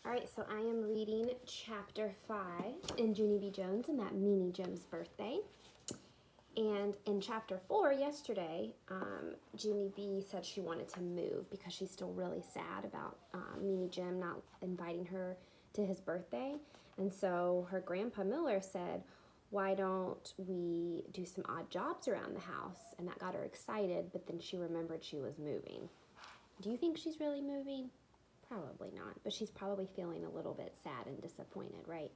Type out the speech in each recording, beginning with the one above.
All right, so I am reading chapter 5 in Junie B. Jones and that Meanie Jim's birthday. And in chapter 4 yesterday, Junie B said she wanted to move because she's still really sad about Meanie Jim not inviting her to his birthday. And so her grandpa Miller said, why don't we do some odd jobs around the house? And that got her excited, but then she remembered she was moving. Do you think she's really moving? Probably not, but she's probably feeling a little bit sad and disappointed, right?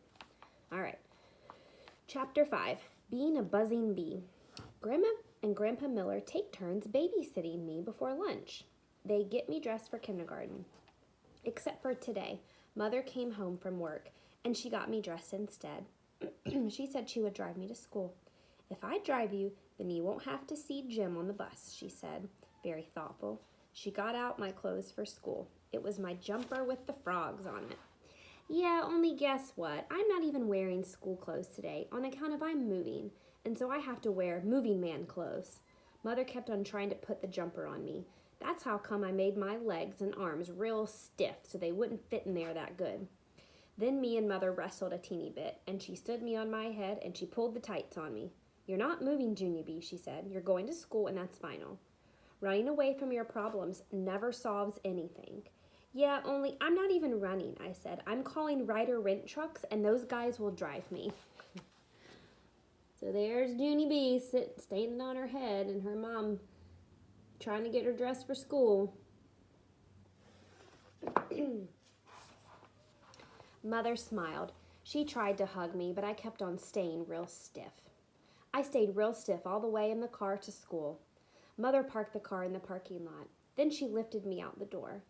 All right. Chapter 5, Being a Buzzing Bee. Grandma and Grandpa Miller take turns babysitting me before lunch. They get me dressed for kindergarten. Except for today, Mother came home from work, and she got me dressed instead. She said she would drive me to school. If I drive you, then you won't have to see Jim on the bus, she said, very thoughtful. She got out my clothes for school. It was my jumper with the frogs on it. Yeah, only guess what? I'm not even wearing school clothes today on account of I'm moving, and so I have to wear moving man clothes. Mother kept on trying to put the jumper on me. That's how come I made my legs and arms real stiff so they wouldn't fit in there that good. Then me and Mother wrestled a teeny bit, and she stood me on my head and she pulled the tights on me. You're not moving, Junie B, she said. You're going to school and that's final. Running away from your problems never solves anything. Yeah, only I'm not even running, I said. I'm calling Ryder rent trucks, and those guys will drive me. So there's Junie B standing on her head, and her mom trying to get her dressed for school. Mother smiled. She tried to hug me, but I kept on staying real stiff. I stayed real stiff all the way in the car to school. Mother parked the car in the parking lot. Then she lifted me out the door,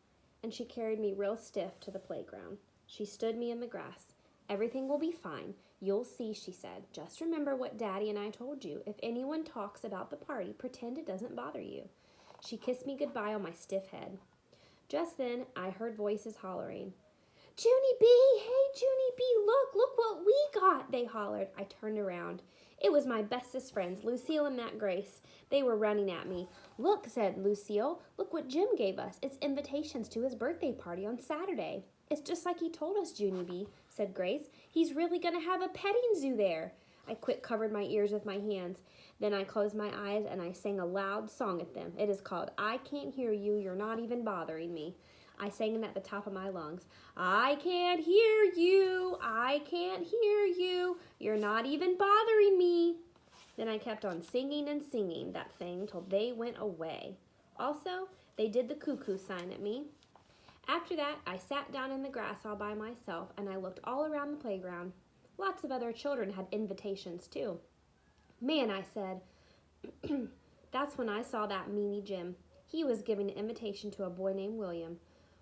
and she carried me real stiff to the playground. She stood me in the grass. Everything will be fine. You'll see, she said. Just remember what Daddy and I told you. If anyone talks about the party, pretend it doesn't bother you. She kissed me goodbye on my stiff head. Just then, I heard voices hollering. Junie B! Hey, Junie B! Look what we got! They hollered. I turned around. It was my bestest friends, Lucille and Matt Grace. They were running at me. Look, said Lucille, look what Jim gave us. It's invitations to his birthday party on Saturday. It's just like he told us, Junie B, said Grace. He's really going to have a petting zoo there. I quick covered my ears with my hands. Then I closed my eyes and I sang a loud song at them. It is called I Can't Hear You, You're Not Even Bothering Me. I sang it at the top of my lungs. I can't hear you. I can't hear you. You're not even bothering me. Then I kept on singing and singing that thing till they went away. Also, they did the cuckoo sign at me. After that, I sat down in the grass all by myself and I looked all around the playground. Lots of other children had invitations too. Man, I said, that's when I saw that Meanie Jim. He was giving an invitation to a boy named William.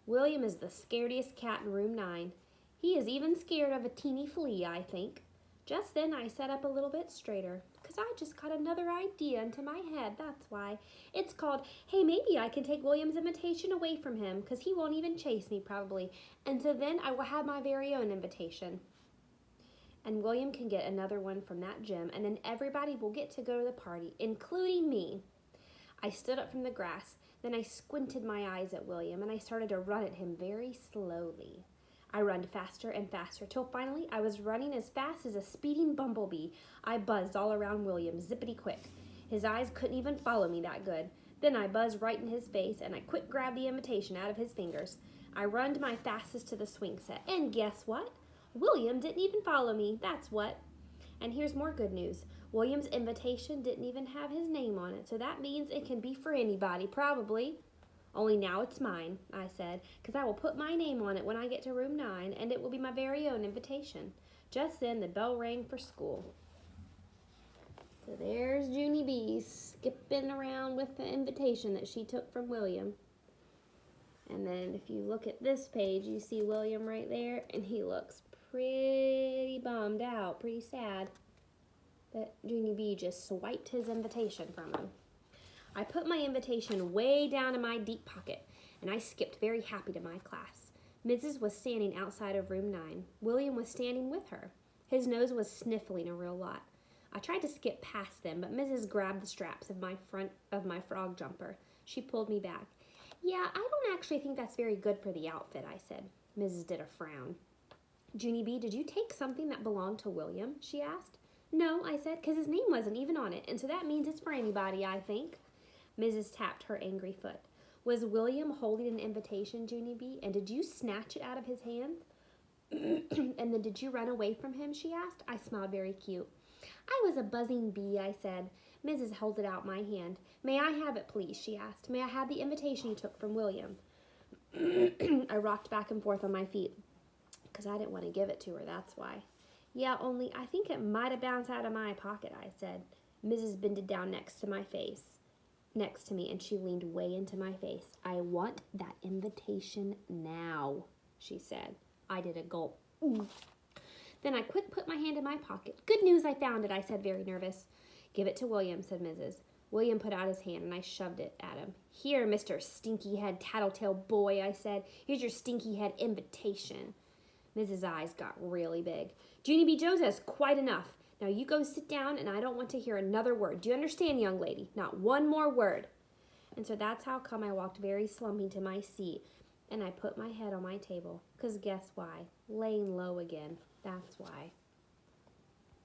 William is the scariest cat in room 9. He is even scared of a teeny flea, I think. Just then I sat up a little bit straighter, because I just got another idea into my head, that's why. It's called, hey, maybe I can take William's invitation away from him, because he won't even chase me, probably. And so then I will have my very own invitation. And William can get another one from that Jim, and then everybody will get to go to the party, including me. I stood up from the grass. Then I squinted my eyes at William, and I started to run at him very slowly. I ran faster and faster, till finally I was running as fast as a speeding bumblebee. I buzzed all around William, zippity-quick. His eyes couldn't even follow me that good. Then I buzzed right in his face, and I quick grabbed the invitation out of his fingers. I runned my fastest to the swing set, and guess what? William didn't even follow me, that's what. And here's more good news. William's invitation didn't even have his name on it, so that means it can be for anybody, probably. Only now it's mine, I said, because I will put my name on it when I get to room 9, and it will be my very own invitation. Just then, the bell rang for school. So there's Junie B skipping around with the invitation that she took from William. And then if you look at this page, you see William right there, and he looks pretty bummed out, pretty sad that Junie B just swiped his invitation from him. I put my invitation way down in my deep pocket, and I skipped very happy to my class. Mrs. was standing outside of room 9. William was standing with her. His nose was sniffling a real lot. I tried to skip past them, but Mrs. grabbed the straps of my frog jumper. She pulled me back. Yeah, I don't actually think that's very good for the outfit, I said. Mrs. did a frown. Junie B., did you take something that belonged to William? She asked. No, I said, because his name wasn't even on it, and so that means it's for anybody, I think. Mrs. tapped her angry foot. Was William holding an invitation, Junie B., and did you snatch it out of his hand? And then did you run away from him, she asked. I smiled very cute. I was a buzzing bee, I said. Mrs. held out my hand. May I have it, please, she asked. May I have the invitation you took from William? I rocked back and forth on my feet, because I didn't want to give it to her, that's why. Yeah, only I think it might have bounced out of my pocket, I said. Mrs. bended down next to me, and she leaned way into my face. I want that invitation now, she said. I did a gulp. Then I quick put my hand in my pocket. Good news, I found it, I said, very nervous. Give it to William, said Mrs. William put out his hand, and I shoved it at him. Here, Mr. Stinky-head tattletale boy, I said. Here's your stinky-head invitation. Mrs. eyes got really big. Junie B. Jones, has quite enough. Now you go sit down, and I don't want to hear another word. Do you understand, young lady? Not one more word. And so that's how come I walked very slumping to my seat, and I put my head on my table. 'Cause guess why? Laying low again. That's why.